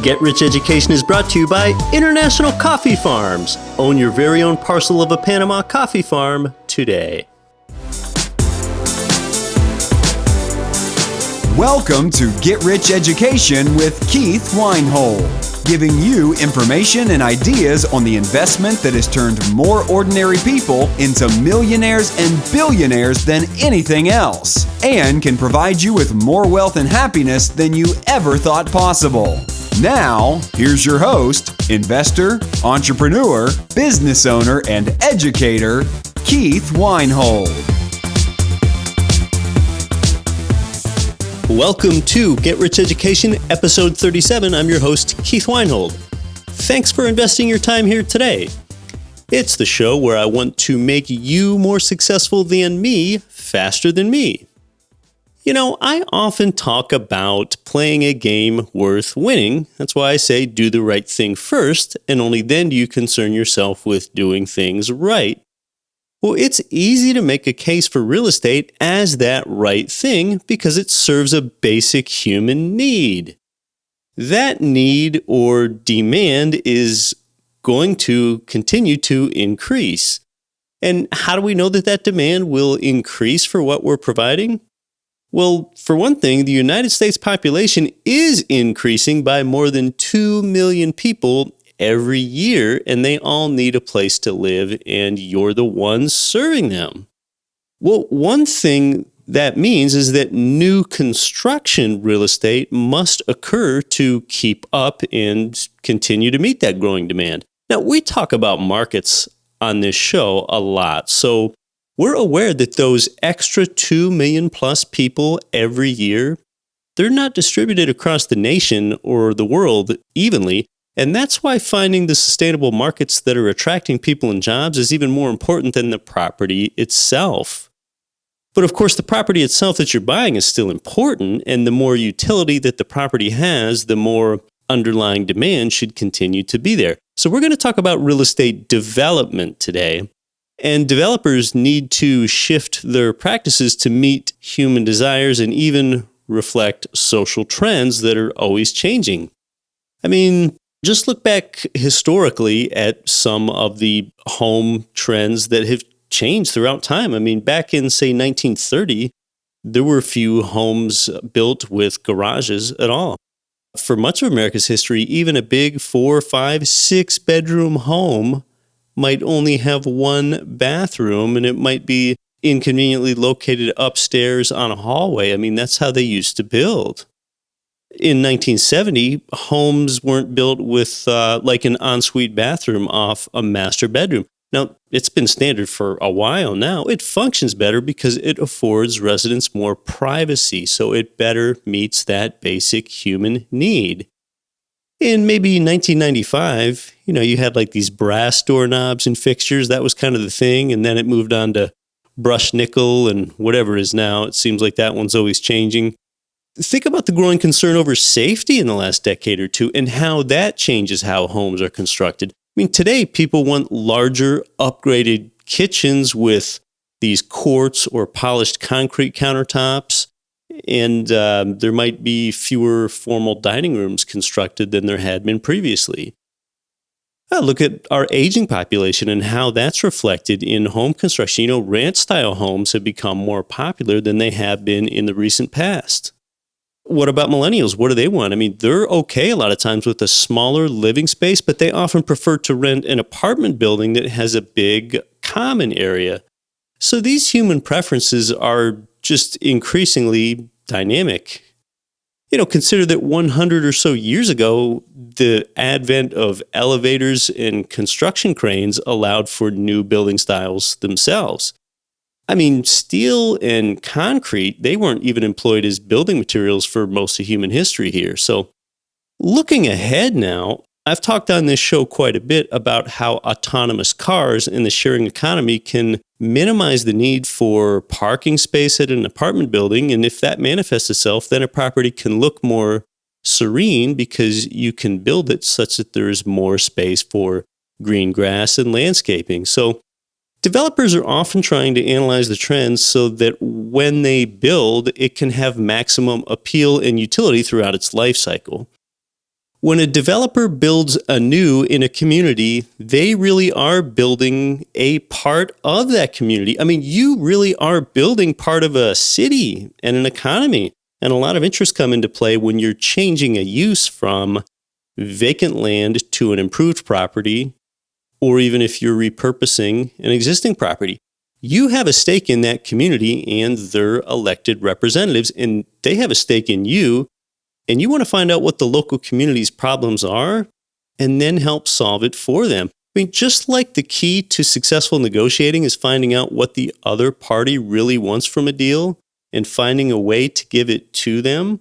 Get Rich Education is brought to you by International Coffee Farms. Own your very own parcel of a Panama coffee farm today. Welcome to Get Rich Education with Keith Weinhold, giving you information and ideas on the investment that has turned more ordinary people into millionaires and billionaires than anything else, and can provide you with more wealth and happiness than you ever thought possible. Now, here's your host, investor, entrepreneur, business owner, and educator, Keith Weinhold. Welcome to Get Rich Education, episode 37. I'm your host, Keith Weinhold. Thanks for investing your time here today. It's the show where I want to make you more successful than me, faster than me. You know, I often talk about playing a game worth winning. That's why I say do the right thing first, and only then do you concern yourself with doing things right. Well, it's easy to make a case for real estate as that right thing because it serves a basic human need. That need or demand is going to continue to increase. And how do we know that that demand will increase for what we're providing? Well, for one thing, the United States population is increasing by more than 2 million people every year, and they all need a place to live, and you're the ones serving them. Well, one thing that means is that new construction real estate must occur to keep up and continue to meet that growing demand. Now, we talk about markets on this show a lot, so we're aware that those extra 2 million plus people every year, they're not distributed across the nation or the world evenly. And that's why finding the sustainable markets that are attracting people and jobs is even more important than the property itself. But of course, the property itself that you're buying is still important, and the more utility that the property has, the more underlying demand should continue to be there. So we're going to talk about real estate development today. And developers need to shift their practices to meet human desires and even reflect social trends that are always changing. I mean, just look back historically at some of the home trends that have changed throughout time. I mean, back in, say, 1930, there were few homes built with garages at all. For much of America's history, even a big 4, 5, 6 bedroom home might only have one bathroom, and it might be inconveniently located upstairs on a hallway. I mean, that's how they used to build. In 1970, homes weren't built with like an ensuite bathroom off a master bedroom. Now, it's been standard for a while now. It functions better because it affords residents more privacy, so it better meets that basic human need. In maybe 1995, you had like these brass doorknobs and fixtures. That was kind of the thing. And then it moved on to brushed nickel and whatever it is now. It seems like that one's always changing. Think about the growing concern over safety in the last decade or two and how that changes how homes are constructed. I mean, today people want larger, upgraded kitchens with these quartz or polished concrete countertops. And there might be fewer formal dining rooms constructed than there had been previously. Look at our aging population and how that's reflected in home construction. Ranch-style homes have become more popular than they have been in the recent past. What about millennials? What do they want? I mean, they're okay a lot of times with a smaller living space, but they often prefer to rent an apartment building that has a big common area. So these human preferences are just increasingly dynamic. Consider that 100 or so years ago, the advent of elevators and construction cranes allowed for new building styles themselves. I mean, steel and concrete, they weren't even employed as building materials for most of human history here. So looking ahead now, I've talked on this show quite a bit about how autonomous cars in the sharing economy can minimize the need for parking space at an apartment building. And if that manifests itself, then a property can look more serene because you can build it such that there is more space for green grass and landscaping. So Developers are often trying to analyze the trends so that when they build, it can have maximum appeal and utility throughout its life cycle. When a developer builds anew in a community, they really are building a part of that community. I mean, you really are building part of a city and an economy. And a lot of interests come into play when you're changing a use from vacant land to an improved property, or even if you're repurposing an existing property. You have a stake in that community and their elected representatives, and they have a stake in you, and you want to find out what the local community's problems are and then help solve it for them. I mean, just like the key to successful negotiating is finding out what the other party really wants from a deal and finding a way to give it to them,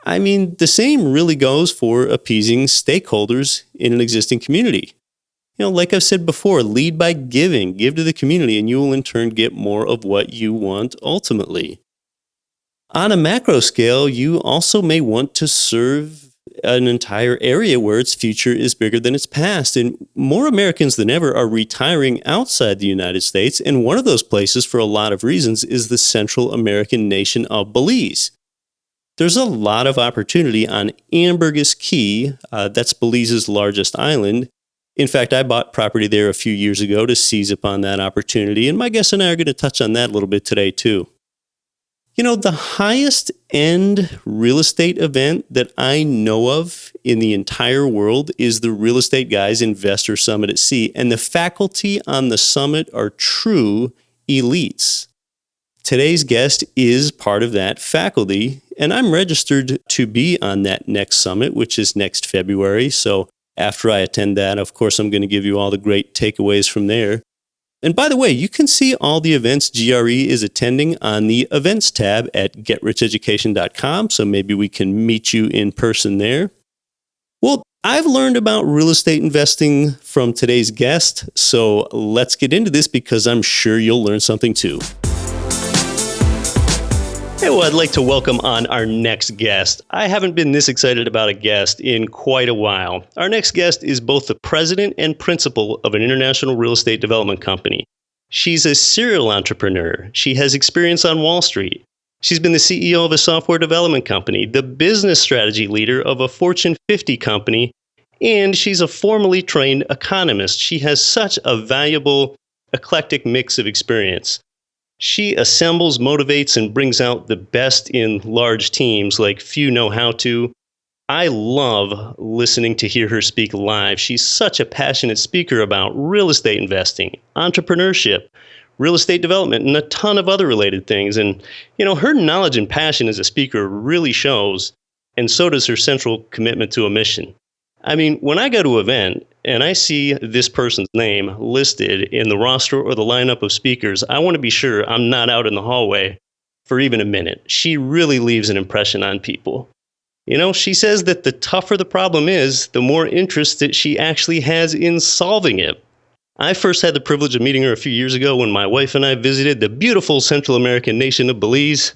I mean, the same really goes for appeasing stakeholders in an existing community. Like I've said before, lead by giving. Give to the community, and you will in turn get more of what you want ultimately. On a macro scale, you also may want to serve an entire area where its future is bigger than its past. And more Americans than ever are retiring outside the United States. And one of those places, for a lot of reasons, is the Central American nation of Belize. There's a lot of opportunity on Ambergris Caye. That's Belize's largest island. In fact, I bought property there a few years ago to seize upon that opportunity, and my guest and I are going to touch on that a little bit today, too. The highest end real estate event that I know of in the entire world is the Real Estate Guys Investor Summit at Sea, and the faculty on the summit are true elites. Today's guest is part of that faculty, and I'm registered to be on that next summit, which is next February, so after I attend that, of course, I'm going to give you all the great takeaways from there. And by the way, you can see all the events GRE is attending on the events tab at getricheducation.com, so maybe we can meet you in person there. Well, I've learned about real estate investing from today's guest, so let's get into this because I'm sure you'll learn something too. Hey, well, I'd like to welcome on our next guest. I haven't been this excited about a guest in quite a while. Our next guest is both the president and principal of an international real estate development company. She's a serial entrepreneur. She has experience on Wall Street. She's been the CEO of a software development company, the business strategy leader of a Fortune 50 company, and she's a formally trained economist. She has such a valuable, eclectic mix of experience. She assembles, motivates, and brings out the best in large teams like few know how to. I love listening to hear her speak live. She's such a passionate speaker about real estate investing, entrepreneurship, real estate development, and a ton of other related things. And, her knowledge and passion as a speaker really shows, and so does her central commitment to a mission. I mean, when I go to an event and I see this person's name listed in the roster or the lineup of speakers, I want to be sure I'm not out in the hallway for even a minute. She really leaves an impression on people. She says that the tougher the problem is, the more interest that she actually has in solving it. I first had the privilege of meeting her a few years ago when my wife and I visited the beautiful Central American nation of Belize.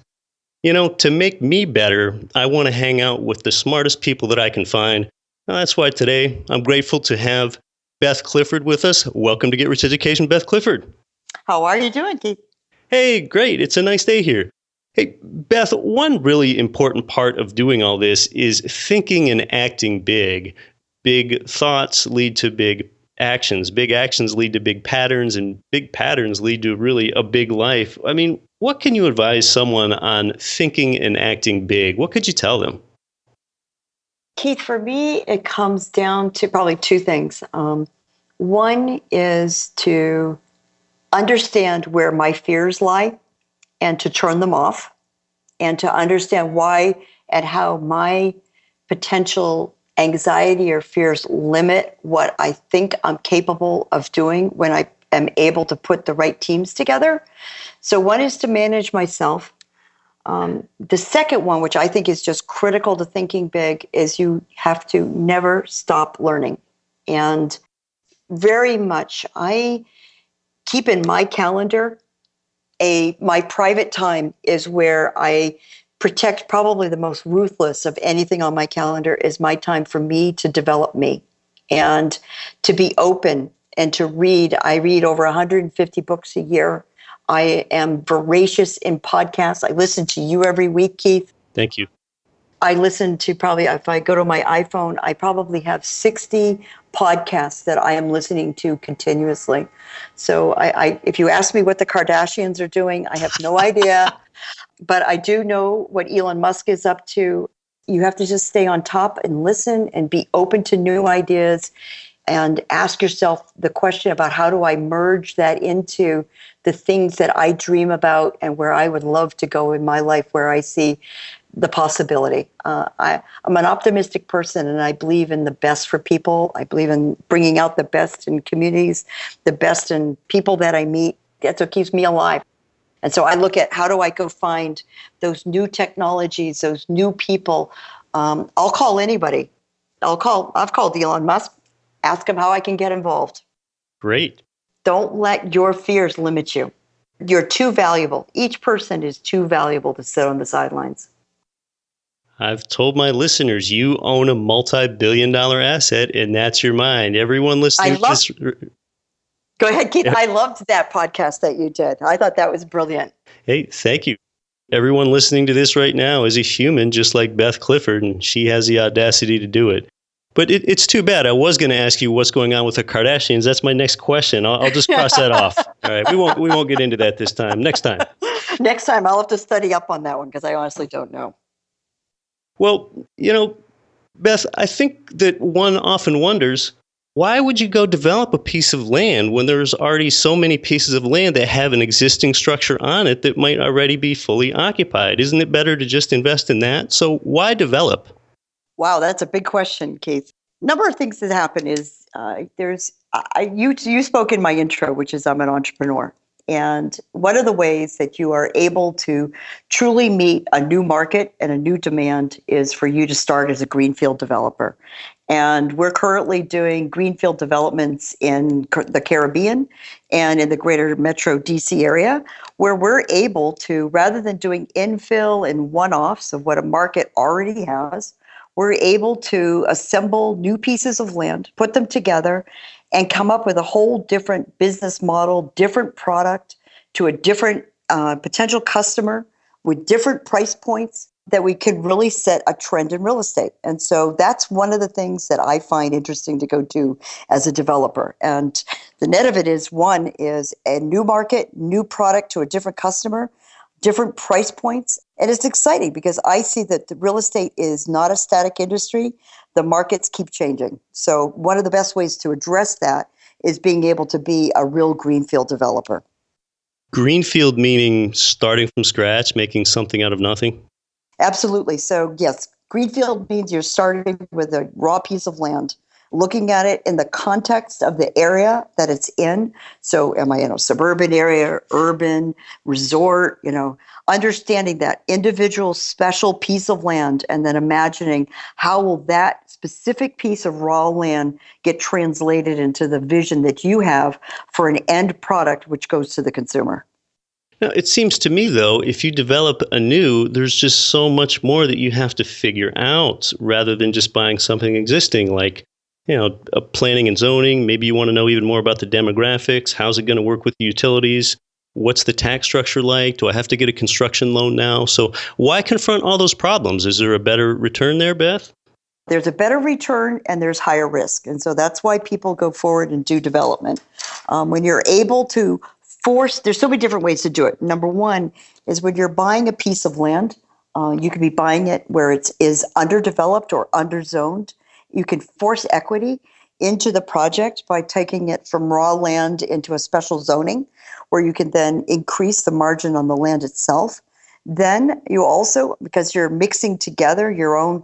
To make me better, I want to hang out with the smartest people that I can find. That's why today I'm grateful to have Beth Clifford with us. Welcome to Get Rich Education, Beth Clifford. How are you doing, Keith? Hey, great. It's a nice day here. Hey, Beth, one really important part of doing all this is thinking and acting big. Big thoughts lead to big actions. Big actions lead to big patterns, and big patterns lead to really a big life. I mean, what can you advise someone on thinking and acting big? What could you tell them? Keith, for me, it comes down to probably two things. One is to understand where my fears lie and to turn them off, and to understand why and how my potential anxiety or fears limit what I think I'm capable of doing when I am able to put the right teams together. So one is to manage myself. The second one, which I think is just critical to thinking big, is you have to never stop learning. And very much, I keep in my calendar, my private time is where I protect. Probably the most ruthless of anything on my calendar is my time for me to develop me and to be open and to read. I read over 150 books a year. I am voracious in podcasts. I listen to you every week, Keith. Thank you. I listen to probably, if I go to my iPhone, I probably have 60 podcasts that I am listening to continuously. So if you ask me what the Kardashians are doing, I have no idea. But I do know what Elon Musk is up to. You have to just stay on top and listen and be open to new ideas and ask yourself the question about how do I merge that into the things that I dream about and where I would love to go in my life, where I see the possibility. I'm an optimistic person, and I believe in the best for people. I believe in bringing out the best in communities, the best in people that I meet. That's what keeps me alive. And so I look at how do I go find those new technologies, those new people. I'll call anybody. I've called Elon Musk. Ask him how I can get involved. Great. Don't let your fears limit you. You're too valuable. Each person is too valuable to sit on the sidelines. I've told my listeners you own a multi-billion-dollar asset, and that's your mind. Everyone listening to this... Go ahead, Keith. I loved that podcast that you did. I thought that was brilliant. Hey, thank you. Everyone listening to this right now is a human just like Beth Clifford, and she has the audacity to do it. But it's too bad. I was going to ask you what's going on with the Kardashians. That's my next question. I'll just cross that off. All right, we won't get into that this time. Next time. Next time, I'll have to study up on that one because I honestly don't know. Well, Beth, I think that one often wonders, why would you go develop a piece of land when there's already so many pieces of land that have an existing structure on it that might already be fully occupied? Isn't it better to just invest in that? So why develop? Wow, that's a big question, Keith. Number of things that happen is you spoke in my intro, which is I'm an entrepreneur. And one of the ways that you are able to truly meet a new market and a new demand is for you to start as a greenfield developer. And we're currently doing greenfield developments in the Caribbean and in the greater metro DC area, where we're able to, rather than doing infill and one-offs of what a market already has, we're able to assemble new pieces of land, put them together, and come up with a whole different business model, different product to a different potential customer with different price points that we can really set a trend in real estate. And so that's one of the things that I find interesting to go do as a developer. And the net of it is, one is a new market, new product to a different customer, different price points. And it's exciting because I see that the real estate is not a static industry. The markets keep changing. So one of the best ways to address that is being able to be a real greenfield developer. Greenfield meaning starting from scratch, making something out of nothing? Absolutely. So yes, greenfield means you're starting with a raw piece of land, looking at it in the context of the area that it's in. So am I in a suburban area, urban, resort, understanding that individual special piece of land and then imagining how will that specific piece of raw land get translated into the vision that you have for an end product which goes to the consumer. Now, it seems to me, though, if you develop anew, there's just so much more that you have to figure out rather than just buying something existing like planning and zoning. Maybe you want to know even more about the demographics. How's it going to work with the utilities? What's the tax structure like? Do I have to get a construction loan now? So why confront all those problems? Is there a better return there, Beth? There's a better return and there's higher risk. And so that's why people go forward and do development. When you're able to there's so many different ways to do it. Number one is when you're buying a piece of land, you can be buying it where it is underdeveloped or underzoned. You can force equity into the project by taking it from raw land into a special zoning where you can then increase the margin on the land itself. Then you also, because you're mixing together your own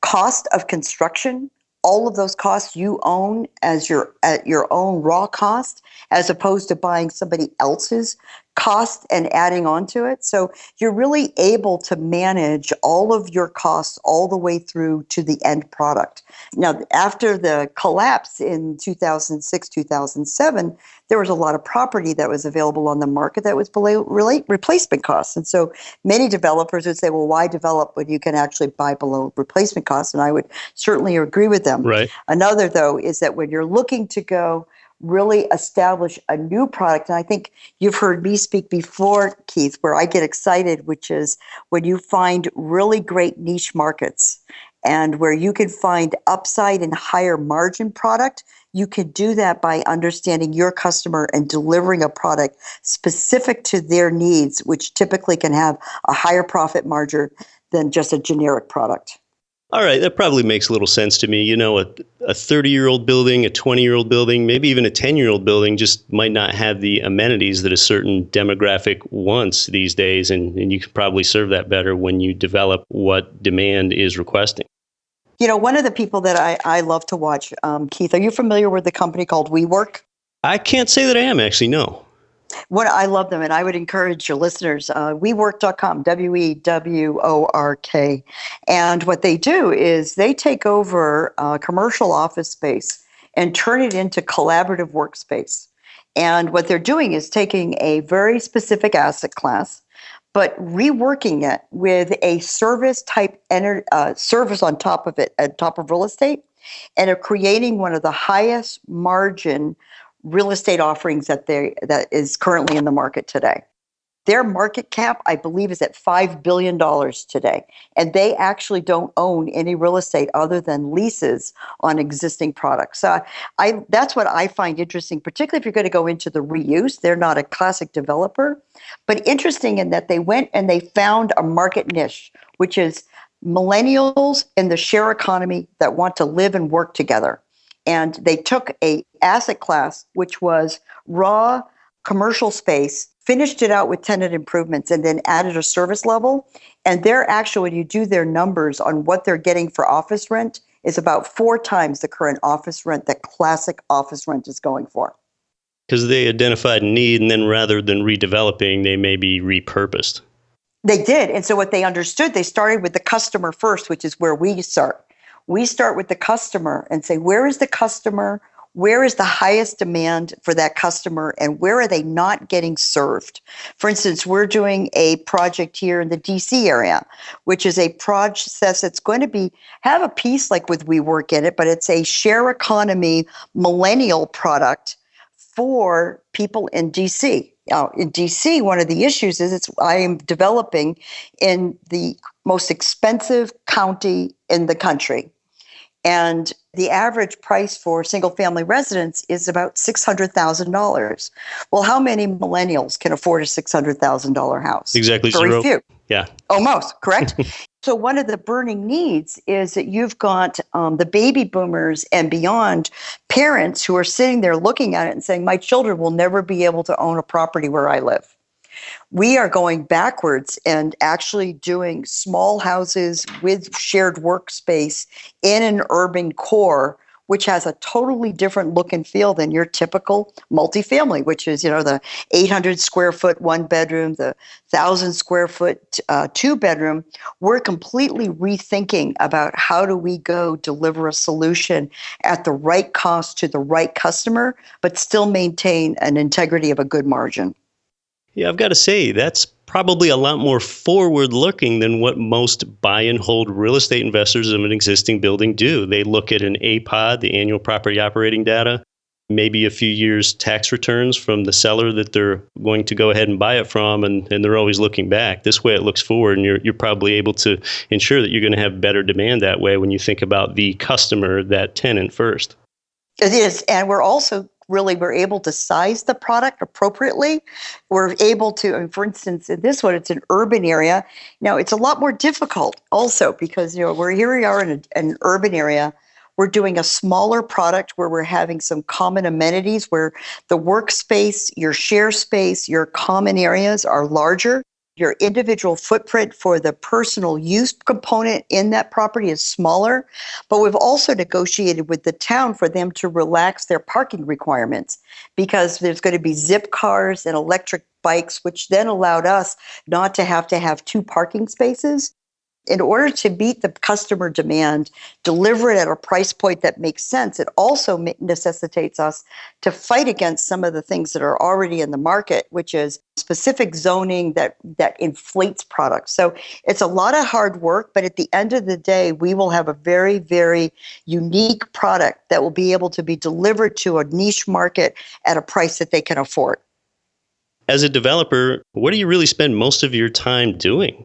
cost of construction, all of those costs you own as at your own raw cost, as opposed to buying somebody else's cost and adding on to it. So you're really able to manage all of your costs all the way through to the end product. Now, after the collapse in 2006, 2007, there was a lot of property that was available on the market that was below replacement costs. And so many developers would say, well, why develop when you can actually buy below replacement costs? And I would certainly agree with them. Right. Another, though, is that when you're looking to go really establish a new product. And I think you've heard me speak before, Keith, where I get excited, which is when you find really great niche markets and where you can find upside and higher margin product. You can do that by understanding your customer and delivering a product specific to their needs, which typically can have a higher profit margin than just a generic product. All right, that probably makes a little sense to me. You know, a 30-year-old building, a 20-year-old building, maybe even a 10-year-old building just might not have the amenities that a certain demographic wants these days, and you can probably serve that better when you develop what demand is requesting. You know, one of the people that I love to watch, Keith, are you familiar with the company called WeWork? I can't say that I am, actually, no. I love them, and I would encourage your listeners, WeWork.com, WeWork. And what they do is they take over commercial office space and turn it into collaborative workspace. And what they're doing is taking a very specific asset class, but reworking it with a service type service on top of it, on top of real estate, and are creating one of the highest margin real estate offerings that is currently in the market today. Their market cap, I believe, is at $5 billion today. And they actually don't own any real estate other than leases on existing products. So that's what I find interesting, particularly if you're going to go into the reuse. They're not a classic developer, but interesting in that they went and they found a market niche, which is millennials in the share economy that want to live and work together. And they took a asset class, which was raw commercial space, finished it out with tenant improvements, and then added a service level. And they're actually, when you do their numbers on what they're getting for office rent, is about 4 times the current office rent that classic office rent is going for. Because they identified a need, and then rather than redeveloping, they may be repurposed. They did. And so what they understood, they started with the customer first, which is where we start. We start with the customer and say, where is the customer? Where is the highest demand for that customer? And where are they not getting served? For instance, we're doing a project here in the DC area, which is a process that's going to have a piece like with WeWork in it, but it's a share economy millennial product for people in DC. Now, in DC, one of the issues is I am developing in the most expensive county in the country. And the average price for single-family residence is about $600,000. Well, how many millennials can afford a $600,000 house? Exactly. Very zero. few. Yeah. Almost, correct? So one of the burning needs is that you've got the baby boomers and beyond parents who are sitting there looking at it and saying, my children will never be able to own a property where I live. We are going backwards and actually doing small houses with shared workspace in an urban core, which has a totally different look and feel than your typical multifamily, which is, the 800 square foot 1 bedroom, the 1,000 square foot 2 bedroom. We're completely rethinking about how do we go deliver a solution at the right cost to the right customer, but still maintain an integrity of a good margin. Yeah, I've got to say, that's probably a lot more forward-looking than what most buy and hold real estate investors of an existing building do. They look at an APOD, the annual property operating data, maybe a few years tax returns from the seller that they're going to go ahead and buy it from, and they're always looking back. This way it looks forward, and you're probably able to ensure that you're going to have better demand that way when you think about the customer, that tenant first. It is, and we're able to size the product appropriately. We're able to, for instance, in this one, it's an urban area. Now, it's a lot more difficult also because, here we are in an urban area. We're doing a smaller product where we're having some common amenities where the workspace, your share space, your common areas are larger. Your individual footprint for the personal use component in that property is smaller, but we've also negotiated with the town for them to relax their parking requirements because there's going to be zip cars and electric bikes, which then allowed us not to have 2 parking spaces. In order to meet the customer demand, deliver it at a price point that makes sense, it also necessitates us to fight against some of the things that are already in the market, which is specific zoning that inflates products. So it's a lot of hard work, but at the end of the day, we will have a very, very unique product that will be able to be delivered to a niche market at a price that they can afford. As a developer, what do you really spend most of your time doing?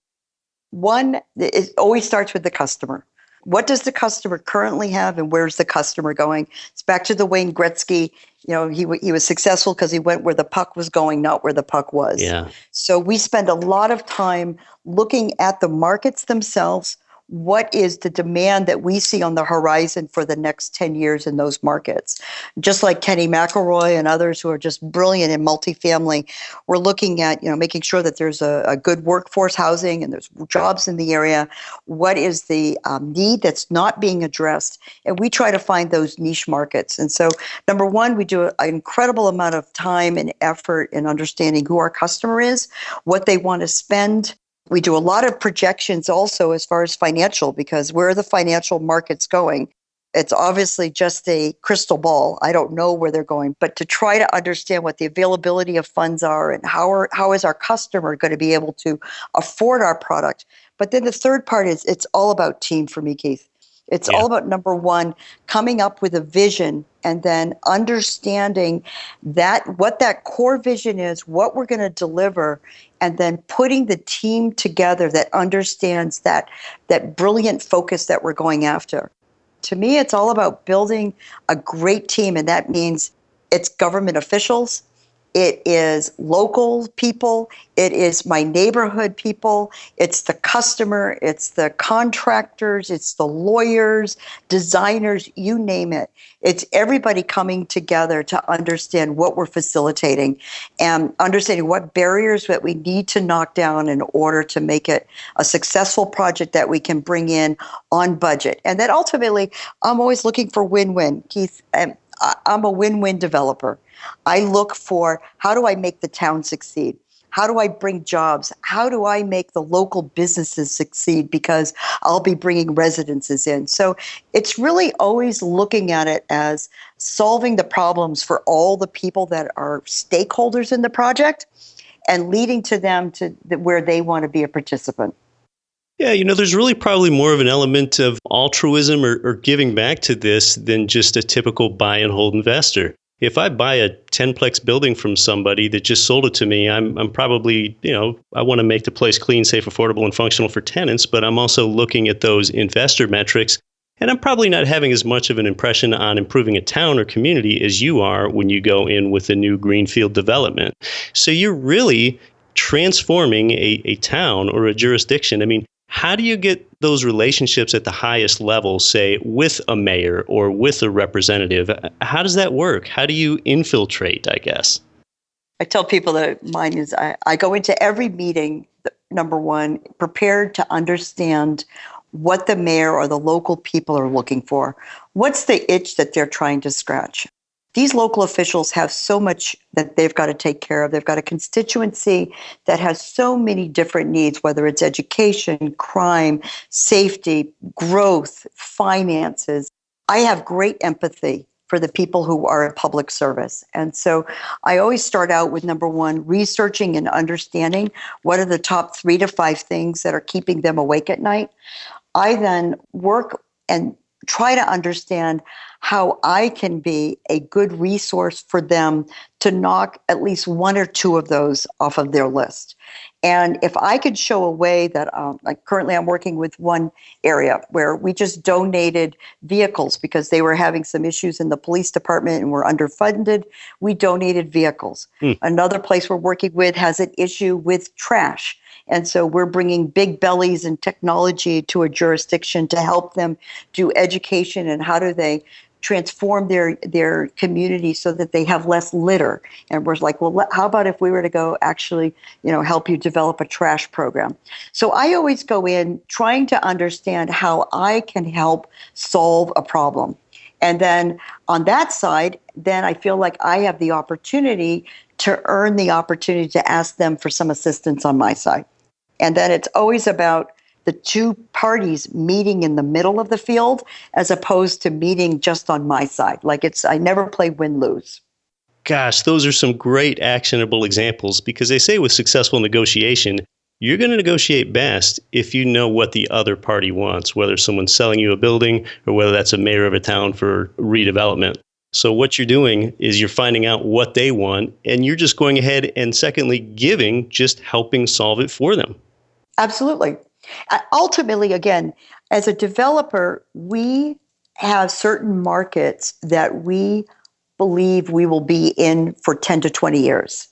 One, it always starts with the customer. What does the customer currently have, and where's the customer going? It's back to the Wayne Gretzky. He was successful because he went where the puck was going, not where the puck was. Yeah. So we spend a lot of time looking at the markets themselves. What is the demand that we see on the horizon for the next 10 years in those markets? Just like Kenny McElroy and others who are just brilliant in multifamily, we're looking at, making sure that there's a good workforce housing and there's jobs in the area. What is the need that's not being addressed? And we try to find those niche markets. And so, number one, we do an incredible amount of time and effort in understanding who our customer is, what they want to spend. We do a lot of projections also as far as financial, because where are the financial markets going? It's obviously just a crystal ball. I don't know where they're going, but to try to understand what the availability of funds are and how is our customer going to be able to afford our product. But then the third part is it's all about team for me, Keith. It's all about, number one, coming up with a vision and then understanding what that core vision is, what we're going to deliver, and then putting the team together that understands that brilliant focus that we're going after. To me, it's all about building a great team, and that means it's government officials, it is local people, it is my neighborhood people, it's the customer, it's the contractors, it's the lawyers, designers, you name it. It's everybody coming together to understand what we're facilitating and understanding what barriers that we need to knock down in order to make it a successful project that we can bring in on budget. And then ultimately, I'm always looking for win-win, Keith. I'm a win-win developer. I look for, how do I make the town succeed? How do I bring jobs? How do I make the local businesses succeed? Because I'll be bringing residences in. So it's really always looking at it as solving the problems for all the people that are stakeholders in the project and leading to them to where they want to be a participant. Yeah, there's really probably more of an element of altruism or giving back to this than just a typical buy and hold investor. If I buy a 10-plex building from somebody that just sold it to me, I'm probably, I want to make the place clean, safe, affordable, and functional for tenants, but I'm also looking at those investor metrics, and I'm probably not having as much of an impression on improving a town or community as you are when you go in with a new greenfield development. So you're really transforming a town or a jurisdiction. I mean, how do you get those relationships at the highest level, say, with a mayor or with a representative? How does that work? How do you infiltrate, I guess? I tell people that mine is I go into every meeting, number one, prepared to understand what the mayor or the local people are looking for. What's the itch that they're trying to scratch? These local officials have so much that they've got to take care of. They've got a constituency that has so many different needs, whether it's education, crime, safety, growth, finances. I have great empathy for the people who are in public service. And so I always start out with, number one, researching and understanding what are the top 3 to 5 things that are keeping them awake at night. I then work and try to understand how I can be a good resource for them to knock at least 1 or 2 of those off of their list. And if I could show a way that, like currently I'm working with one area where we just donated vehicles because they were having some issues in the police department and were underfunded. We donated vehicles. Another place we're working with has an issue with trash. And so we're bringing big bellies and technology to a jurisdiction to help them do education and how do they transform their community so that they have less litter. And we're like, well, how about if we were to go actually, help you develop a trash program? So I always go in trying to understand how I can help solve a problem. And then on that side, then I feel like I have the opportunity to earn the opportunity to ask them for some assistance on my side. And then it's always about the two parties meeting in the middle of the field as opposed to meeting just on my side. I never play win-lose. Gosh, those are some great actionable examples because they say with successful negotiation, you're going to negotiate best if you know what the other party wants, whether someone's selling you a building or whether that's a mayor of a town for redevelopment. So what you're doing is you're finding out what they want, and you're just going ahead and secondly, just helping solve it for them. Absolutely. Ultimately, again, as a developer, we have certain markets that we believe we will be in for 10 to 20 years.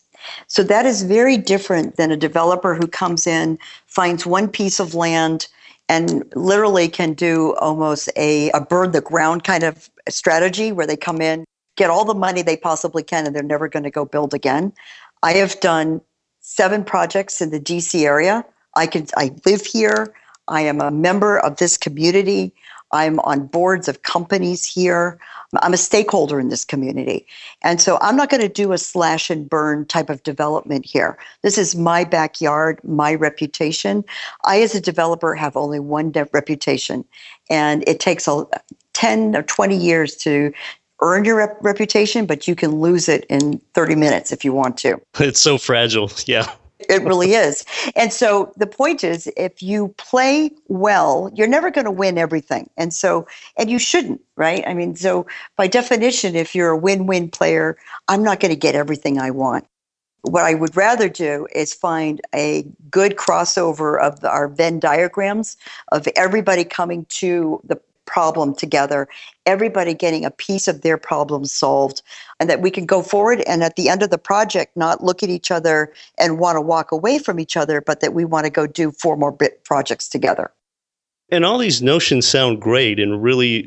So that is very different than a developer who comes in, finds one piece of land, and literally can do almost a burn the ground kind of strategy where they come in, get all the money they possibly can, and they're never going to go build again. I have done 7 projects in the DC area. I live here. I am a member of this community. I'm on boards of companies here. I'm a stakeholder in this community. And so I'm not going to do a slash and burn type of development here. This is my backyard, my reputation. I, as a developer, have only one reputation. And it takes 10 or 20 years to earn your reputation, but you can lose it in 30 minutes if you want to. It's so fragile. Yeah. It really is. And so the point is, if you play well, you're never going to win everything. And you shouldn't, right? I mean, so by definition, if you're a win-win player, I'm not going to get everything I want. What I would rather do is find a good crossover of our Venn diagrams of everybody coming to the problem together, everybody getting a piece of their problem solved, and that we can go forward and at the end of the project not look at each other and want to walk away from each other, but that we want to go do 4 more projects together. And all these notions sound great and really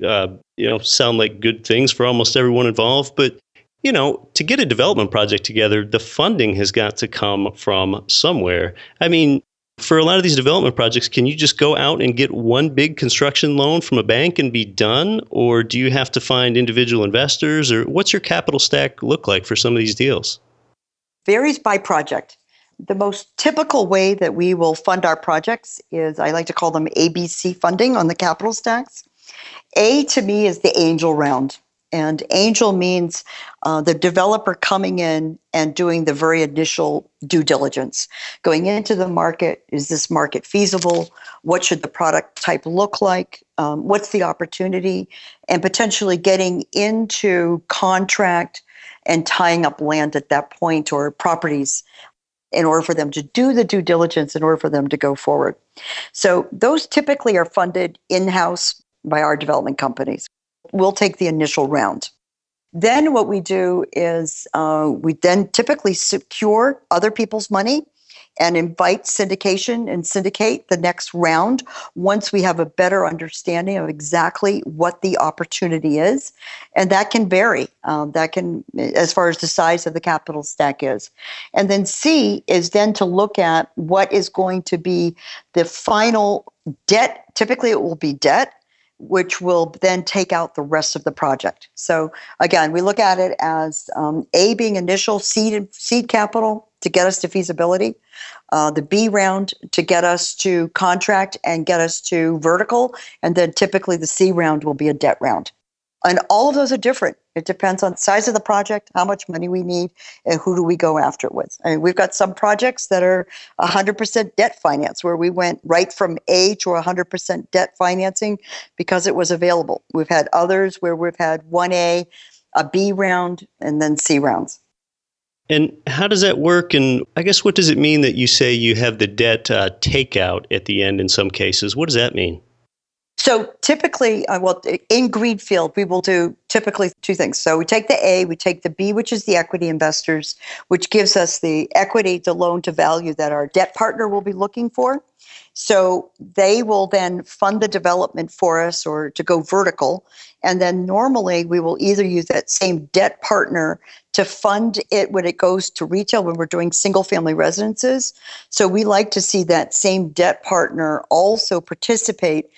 sound like good things for almost everyone involved. But, to get a development project together, the funding has got to come from somewhere. I mean, for a lot of these development projects, can you just go out and get one big construction loan from a bank and be done? Or do you have to find individual investors? Or what's your capital stack look like for some of these deals? Varies by project. The most typical way that we will fund our projects is, I like to call them ABC funding on the capital stacks. A to me is the angel round. And angel means the developer coming in and doing the very initial due diligence. Going into the market, is this market feasible? What should the product type look like? What's the opportunity? And potentially getting into contract and tying up land at that point or properties in order for them to do the due diligence, in order for them to go forward. So those typically are funded in-house by our development companies. We'll take the initial round. Then what we do is we then typically secure other people's money and invite syndication and syndicate the next round once we have a better understanding of exactly what the opportunity is. And that can vary. As far as the size of the capital stack is. And then C is then to look at what is going to be the final debt. Typically it will be debt, which will then take out the rest of the project. So again, we look at it as A being initial seed capital to get us to feasibility, the B round to get us to contract and get us to vertical, and then typically the C round will be a debt round. And all of those are different. It depends on the size of the project, how much money we need, and who do we go after it with. I mean, we've got some projects that are 100% debt finance, where we went right from A to 100% debt financing because it was available. We've had others where we've had 1A, a B round, and then C rounds. And how does that work? And I guess what does it mean that you say you have the debt takeout at the end in some cases? What does that mean? So typically, in Greenfield, we will do typically 2 things. So we take the A, we take the B, which is the equity investors, which gives us the equity, the loan to value that our debt partner will be looking for. So they will then fund the development for us or to go vertical. And then normally we will either use that same debt partner to fund it when it goes to retail when we're doing single family residences. So we like to see that same debt partner also participate.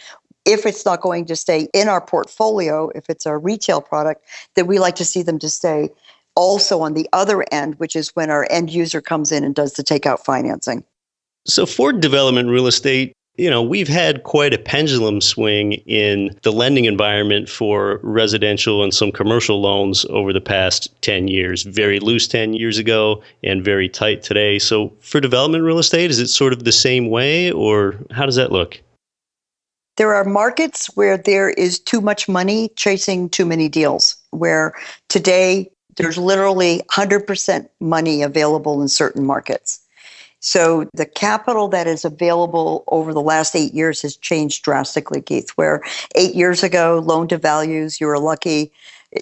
If it's not going to stay in our portfolio, if it's a retail product, then we like to see them to stay also on the other end, which is when our end user comes in and does the takeout financing. So for development real estate, We've had quite a pendulum swing in the lending environment for residential and some commercial loans over the past 10 years. Very loose 10 years ago and very tight today. So for development real estate, is it sort of the same way, or how does that look? There are markets where there is too much money chasing too many deals, where today there's literally 100% money available in certain markets. So the capital that is available over the last 8 years has changed drastically, Keith, where 8 years ago, loan to values, you were lucky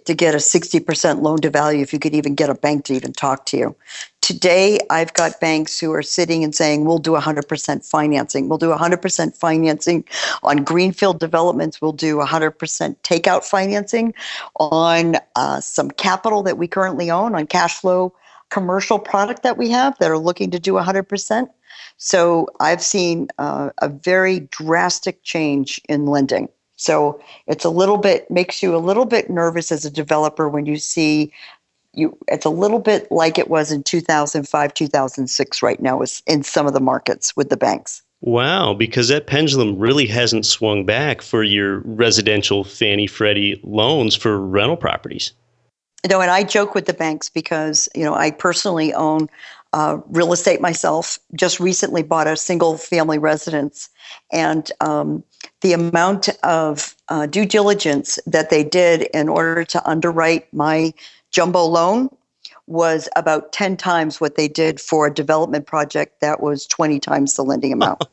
to get a 60% loan to value if you could even get a bank to even talk to you. Today, I've got banks who are sitting and saying, we'll do 100% financing. We'll do 100% financing on greenfield developments. We'll do 100% takeout financing on some capital that we currently own, on cash flow commercial product that we have that are looking to do 100%. So I've seen a very drastic change in lending. So it's makes you a little bit nervous as a developer when you see it's a little bit like it was in 2005, 2006 right now in some of the markets with the banks. Wow, because that pendulum really hasn't swung back for your residential Fannie Freddie loans for rental properties. And I joke with the banks because, I personally own real estate myself. Just recently bought a single family residence. And the amount of due diligence that they did in order to underwrite my jumbo loan was about 10 times what they did for a development project that was 20 times the lending amount.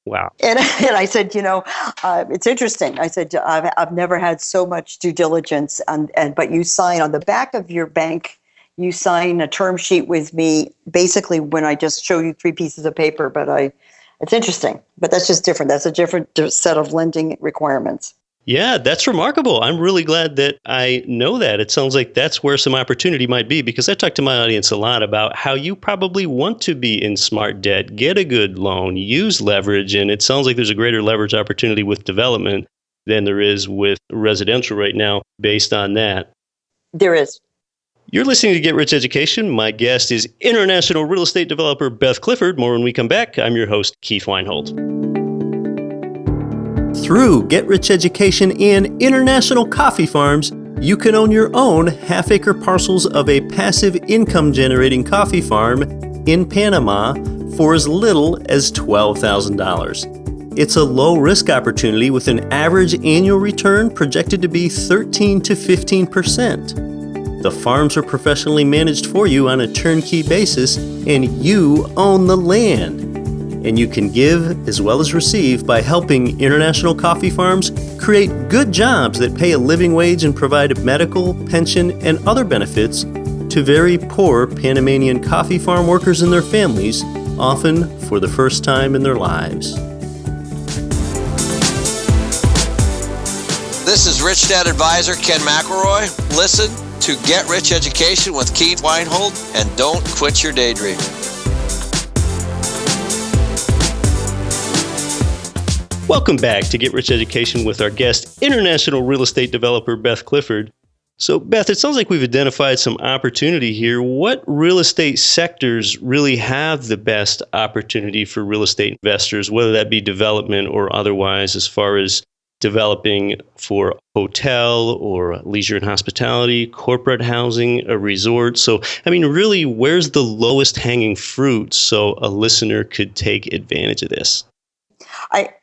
Wow. And I said, it's interesting. I said, I've never had so much due diligence. But you sign on the back of your bank, you sign a term sheet with me, basically when I just show you 3 pieces of paper. But it's interesting. But that's just different. That's a different set of lending requirements. Yeah, that's remarkable. I'm really glad that I know that. It sounds like that's where some opportunity might be, because I talk to my audience a lot about how you probably want to be in smart debt, get a good loan, use leverage, and it sounds like there's a greater leverage opportunity with development than there is with residential right now based on that. There is. You're listening to Get Rich Education. My guest is international real estate developer Beth Clifford. More when we come back. I'm your host, Keith Weinhold. Through Get Rich Education and International Coffee Farms, you can own your own half-acre parcels of a passive income-generating coffee farm in Panama for as little as $12,000. It's a low-risk opportunity with an average annual return projected to be 13 to 15%. The farms are professionally managed for you on a turnkey basis, and you own the land. And you can give as well as receive by helping international coffee farms create good jobs that pay a living wage and provide medical, pension, and other benefits to very poor Panamanian coffee farm workers and their families, often for the first time in their lives. This is Rich Dad Advisor Ken McElroy. Listen to Get Rich Education with Keith Weinhold, and don't quit your daydream. Welcome back to Get Rich Education with our guest, international real estate developer Beth Clifford. So, Beth, it sounds like we've identified some opportunity here. What real estate sectors really have the best opportunity for real estate investors, whether that be development or otherwise, as far as developing for hotel or leisure and hospitality, corporate housing, a resort? So, really, where's the lowest hanging fruit so a listener could take advantage of this?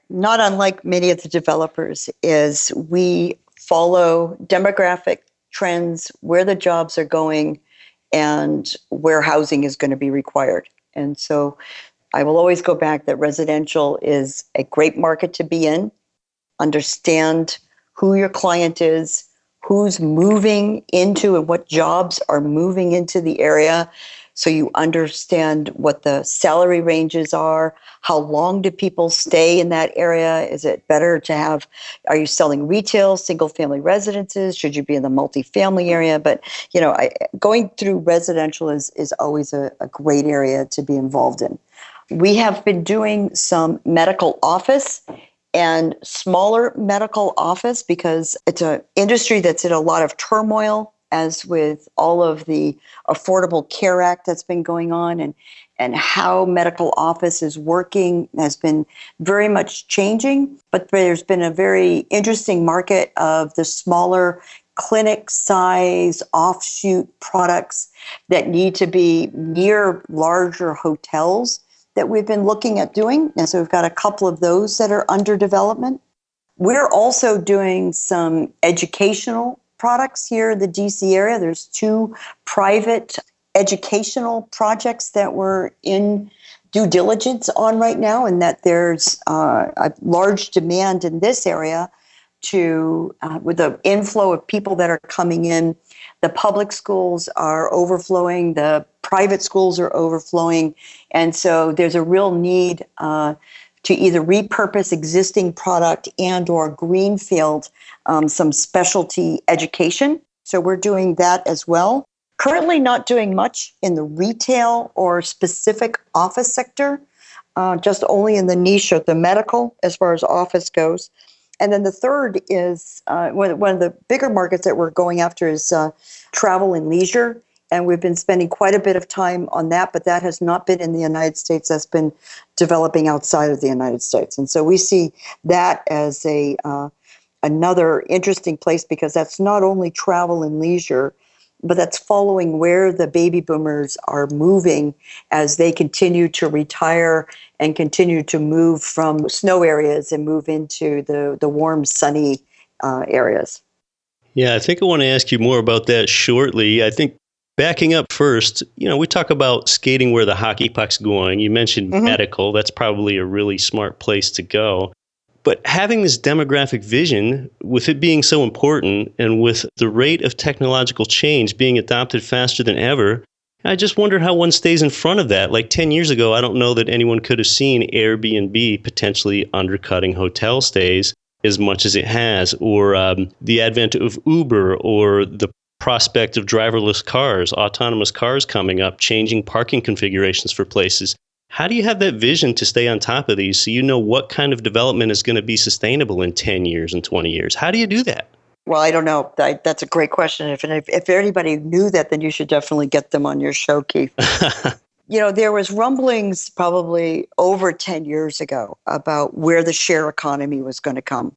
Not unlike many of the developers, is we follow demographic trends, where the jobs are going, and where housing is going to be required. And so I will always go back that residential is a great market to be in. Understand who your client is, who's moving into and what jobs are moving into the area. So you understand what the salary ranges are. How long do people stay in that area? Is it better to have, are you selling retail, single family residences? Should you be in the multifamily area? But, going through residential is always a great area to be involved in. We have been doing some medical office and smaller medical office because it's an industry that's in a lot of turmoil. as with all of the Affordable Care Act that's been going on, and how medical office is working has been very much changing. But there's been a very interesting market of the smaller clinic size offshoot products that need to be near larger hotels that we've been looking at doing. And so we've got a couple of those that are under development. We're also doing some educational products here in the DC area. There's 2 private educational projects that we're in due diligence on right now, and that there's a large demand in this area to, with the inflow of people that are coming in. The public schools are overflowing, the private schools are overflowing, and so there's a real need to either repurpose existing product and or greenfield some specialty education. So we're doing that as well. Currently not doing much in the retail or specific office sector, just only in the niche of the medical as far as office goes. And then the third is one of the bigger markets that we're going after is travel and leisure. And we've been spending quite a bit of time on that, but that has not been in the United States. That's been developing outside of the United States. And so we see that as another interesting place, because that's not only travel and leisure, but that's following where the baby boomers are moving as they continue to retire and continue to move from snow areas and move into the warm, sunny areas. Yeah, I think I want to ask you more about that shortly. I think backing up first, we talk about skating where the hockey puck's going. You mentioned medical. That's probably a really smart place to go. But having this demographic vision, with it being so important and with the rate of technological change being adopted faster than ever, I just wonder how one stays in front of that. Like 10 years ago, I don't know that anyone could have seen Airbnb potentially undercutting hotel stays as much as it has, or the advent of Uber, or the prospect of driverless cars, autonomous cars coming up, changing parking configurations for places. How do you have that vision to stay on top of these so you know what kind of development is going to be sustainable in 10 years and 20 years? How do you do that? Well, I don't know. That's a great question. If anybody knew that, then you should definitely get them on your show, Keith. There was rumblings probably over 10 years ago about where the share economy was going to come.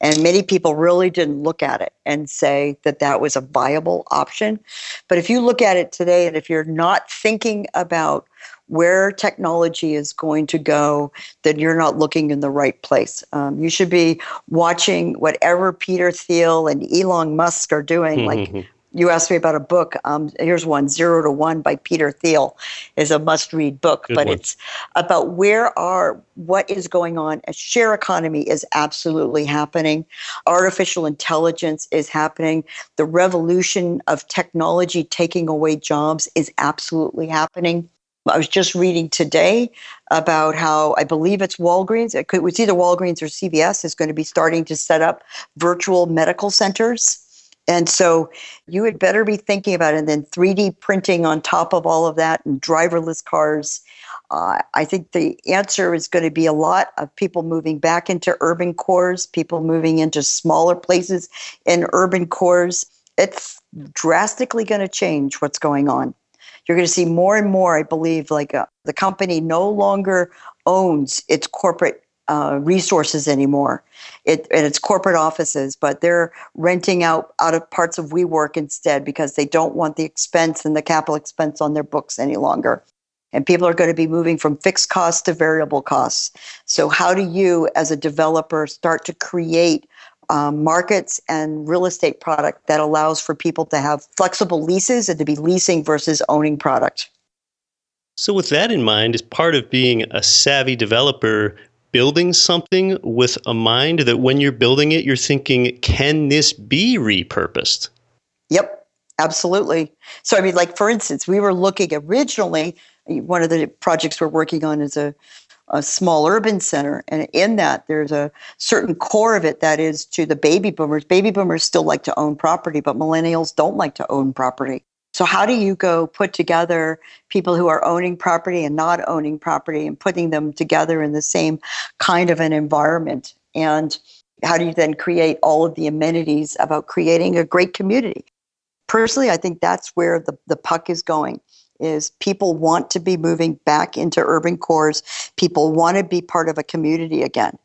And many people really didn't look at it and say that that was a viable option. But if you look at it today, and if you're not thinking about where technology is going to go, then you're not looking in the right place. You should be watching whatever Peter Thiel and Elon Musk are doing. Like you asked me about a book. Here's one, 0 to 1 by Peter Thiel is a must-read book. Good but one. It's about what is going on. A share economy is absolutely happening. Artificial intelligence is happening. The revolution of technology taking away jobs is absolutely happening. I was just reading today about how, I believe it's Walgreens, it's either Walgreens or CVS, is going to be starting to set up virtual medical centers. And so you had better be thinking about it. And then 3D printing on top of all of that, and driverless cars. I think the answer is going to be a lot of people moving back into urban cores, people moving into smaller places in urban cores. It's drastically going to change what's going on. You're going to see more and more, I believe, like the company no longer owns its corporate resources anymore, and its corporate offices, but they're renting out of parts of WeWork instead because they don't want the expense and the capital expense on their books any longer. And people are going to be moving from fixed costs to variable costs. So how do you, as a developer, start to create markets and real estate product that allows for people to have flexible leases and to be leasing versus owning product? So with that in mind, is part of being a savvy developer building something with a mind that when you're building it, you're thinking, can this be repurposed? Yep, absolutely. So, I mean, like, for instance, we were looking originally, one of the projects we're working on is a small urban center. And in that, there's a certain core of it that is to the baby boomers. Baby boomers still like to own property, but millennials don't like to own property. So how do you go put together people who are owning property and not owning property and putting them together in the same kind of an environment? And how do you then create all of the amenities about creating a great community? personally, I think that's where the puck is going, is people want to be moving back into urban cores. People want to be part of a community again.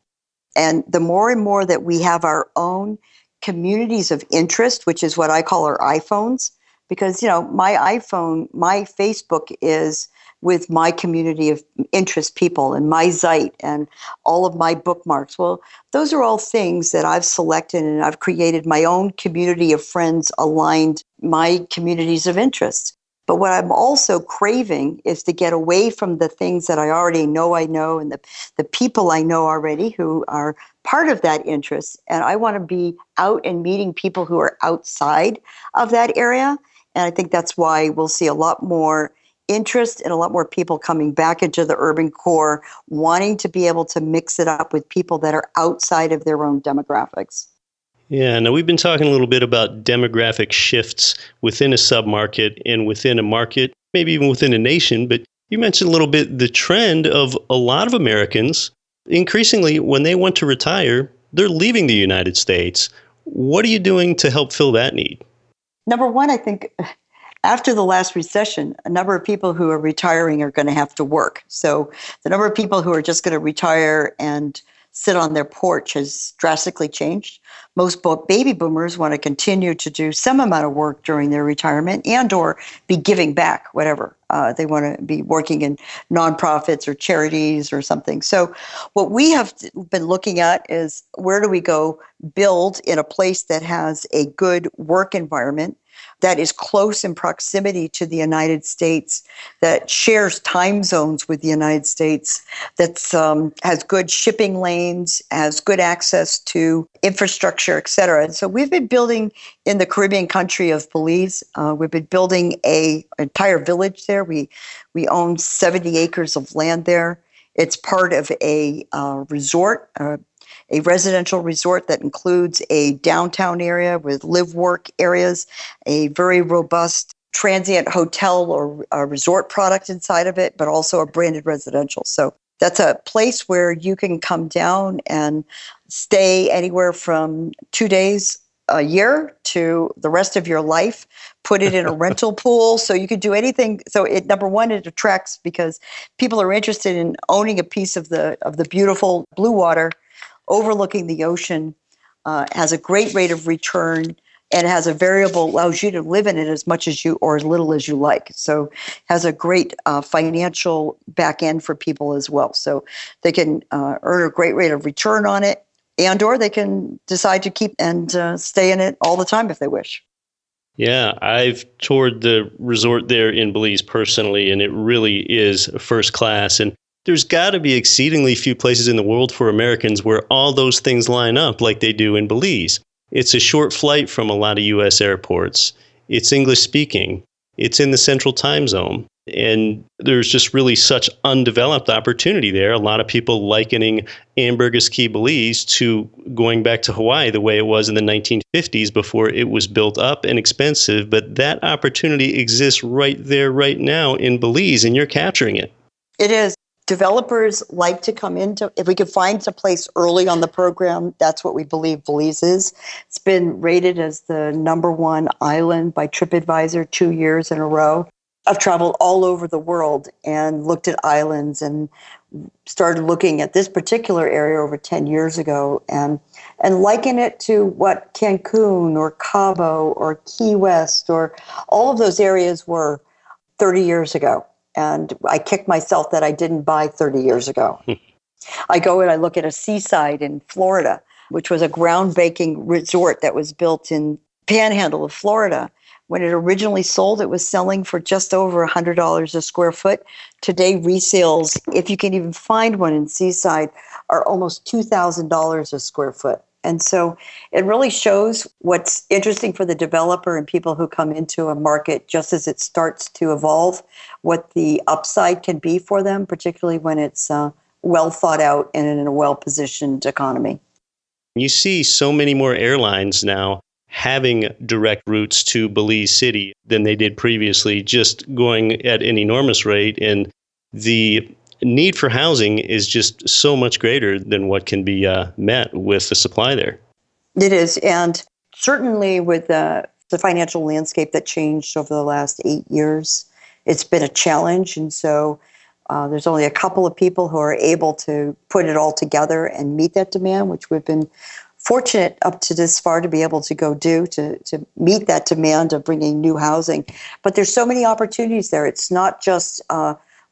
And the more and more that we have our own communities of interest, which is what I call our iPhones, because, my iPhone, my Facebook is with my community of interest people and my site and all of my bookmarks. Well, those are all things that I've selected, and I've created my own community of friends aligned my communities of interest. But what I'm also craving is to get away from the things that I already know and the people I know already who are part of that interest. And I want to be out and meeting people who are outside of that area. And I think that's why we'll see a lot more interest and a lot more people coming back into the urban core, wanting to be able to mix it up with people that are outside of their own demographics. Yeah, now we've been talking a little bit about demographic shifts within a submarket and within a market, maybe even within a nation, but you mentioned a little bit the trend of a lot of Americans, increasingly when they want to retire, they're leaving the United States. What are you doing to help fill that need? Number one, I think after the last recession, a number of people who are retiring are going to have to work. So the number of people who are just going to retire and sit on their porch has drastically changed. Most baby boomers want to continue to do some amount of work during their retirement and or be giving back, whatever. They want to be working in nonprofits or charities or something. So what we have been looking at is, where do we go build in a place that has a good work environment, that is close in proximity to the United States, that shares time zones with the United States, that has good shipping lanes, has good access to infrastructure, et cetera. And so we've been building in the Caribbean country of Belize. We've been building an entire village there. We own 70 acres of land there. It's part of a resort, a residential resort that includes a downtown area with live-work areas, a very robust transient hotel or a resort product inside of it, but also a branded residential. So that's a place where you can come down and stay anywhere from 2 days a year to the rest of your life, put it in a rental pool. So you could do anything. So number one, it attracts because people are interested in owning a piece of the beautiful blue water overlooking the ocean, has a great rate of return, and has a variable, allows you to live in it as much as you or as little as you like. So has a great financial back end for people as well. So they can earn a great rate of return on it, and or they can decide to keep and stay in it all the time if they wish. Yeah, I've toured the resort there in Belize personally, and it really is first class. And there's got to be exceedingly few places in the world for Americans where all those things line up like they do in Belize. It's a short flight from a lot of U.S. airports. It's English speaking. It's in the central time zone. And there's just really such undeveloped opportunity there. A lot of people likening Ambergris Caye, Belize to going back to Hawaii the way it was in the 1950s before it was built up and expensive. But that opportunity exists right there, right now in Belize, and you're capturing it. It is. Developers like to come into, if we could find a place early on the program, that's what we believe Belize is. It's been rated as the #1 island by TripAdvisor 2 years in a row. I've traveled all over the world and looked at islands and started looking at this particular area over 10 years ago and liken it to what Cancun or Cabo or Key West or all of those areas were 30 years ago. And I kick myself that I didn't buy 30 years ago. I go and I look at a seaside in Florida, which was a groundbreaking resort that was built in Panhandle of Florida. When it originally sold, it was selling for just over $100 a square foot. Today, resales, if you can even find one in Seaside, are almost $2,000 a square foot. And so it really shows what's interesting for the developer and people who come into a market just as it starts to evolve, what the upside can be for them, particularly when it's well thought out and in a well-positioned economy. You see so many more airlines now having direct routes to Belize City than they did previously, just going at an enormous rate. And the need for housing is just so much greater than what can be met with the supply there. It is. And certainly with the the financial landscape that changed over the last 8 years. It's been a challenge, and so there's only a couple of people who are able to put it all together and meet that demand, which we've been fortunate up to this far to be able to go do to meet that demand of bringing new housing. But there's so many opportunities there. It's not just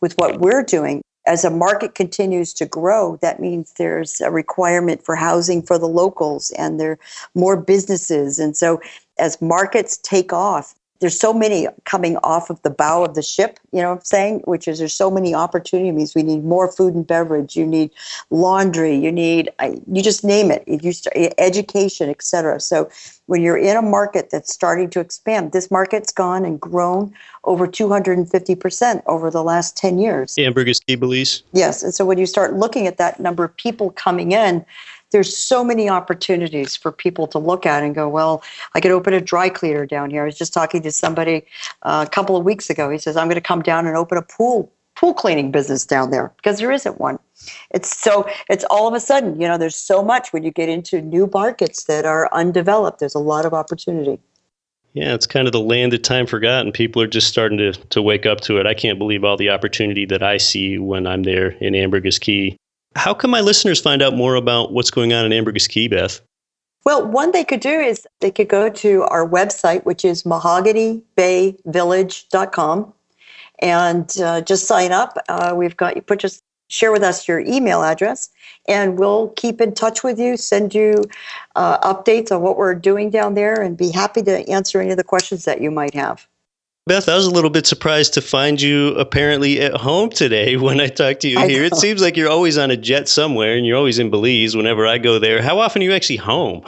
with what we're doing. As a market continues to grow, that means there's a requirement for housing for the locals, and there are more businesses. And so as markets take off, there's so many coming off of the bow of the ship, you know what I'm saying? Which is there's so many opportunities. We need more food and beverage. You need laundry. You need, you just name it. Education, et cetera. So when you're in a market that's starting to expand, this market's gone and grown over 250% over the last 10 years. Ambergris Caye, Belize. Yes. And so when you start looking at that number of people coming in, there's so many opportunities for people to look at and go, well, I could open a dry cleaner down here. I was just talking to somebody a couple of weeks ago. He says, I'm going to come down and open a pool cleaning business down there because there isn't one. It's all of a sudden, you know, there's so much when you get into new markets that are undeveloped. There's a lot of opportunity. Yeah, it's kind of the land that time forgot, and people are just starting to wake up to it. I can't believe all the opportunity that I see when I'm there in Ambergris Caye. How can my listeners find out more about what's going on in Ambergris Caye, Beth? Well, one they could do is they could go to our website, which is mahoganybayvillage.com, and just sign up. Share with us your email address, and we'll keep in touch with you, send you updates on what we're doing down there, and be happy to answer any of the questions that you might have. Beth, I was a little bit surprised to find you apparently at home today when I talked to you here. It seems like you're always on a jet somewhere, and you're always in Belize whenever I go there. How often are you actually home?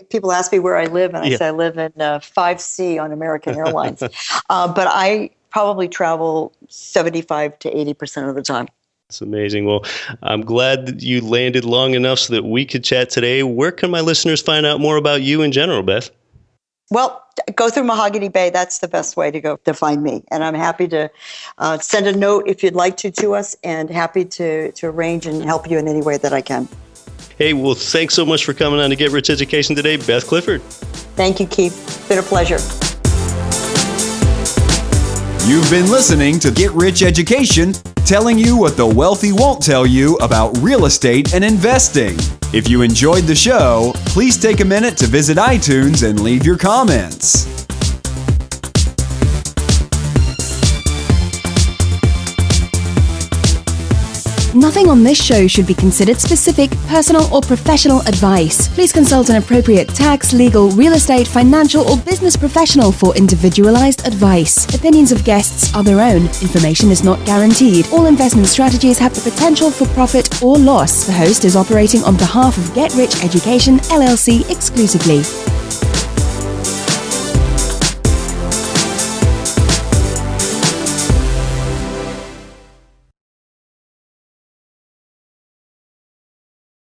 People ask me where I live, and I say I live in 5C on American Airlines. But I probably travel 75 to 80% of the time. That's amazing. Well, I'm glad that you landed long enough so that we could chat today. Where can my listeners find out more about you in general, Beth? Well, go through Mahogany Bay. That's the best way to go to find me. And I'm happy to send a note if you'd like to us, and happy to arrange and help you in any way that I can. Hey, well, thanks so much for coming on to Get Rich Education today, Beth Clifford. Thank you, Keith. It's been a pleasure. You've been listening to Get Rich Education, telling you what the wealthy won't tell you about real estate and investing. If you enjoyed the show, please take a minute to visit iTunes and leave your comments. Nothing on this show should be considered specific, personal, or professional advice. Please consult an appropriate tax, legal, real estate, financial, or business professional for individualized advice. Opinions of guests are their own. Information is not guaranteed. All investment strategies have the potential for profit or loss. The host is operating on behalf of Get Rich Education, LLC exclusively.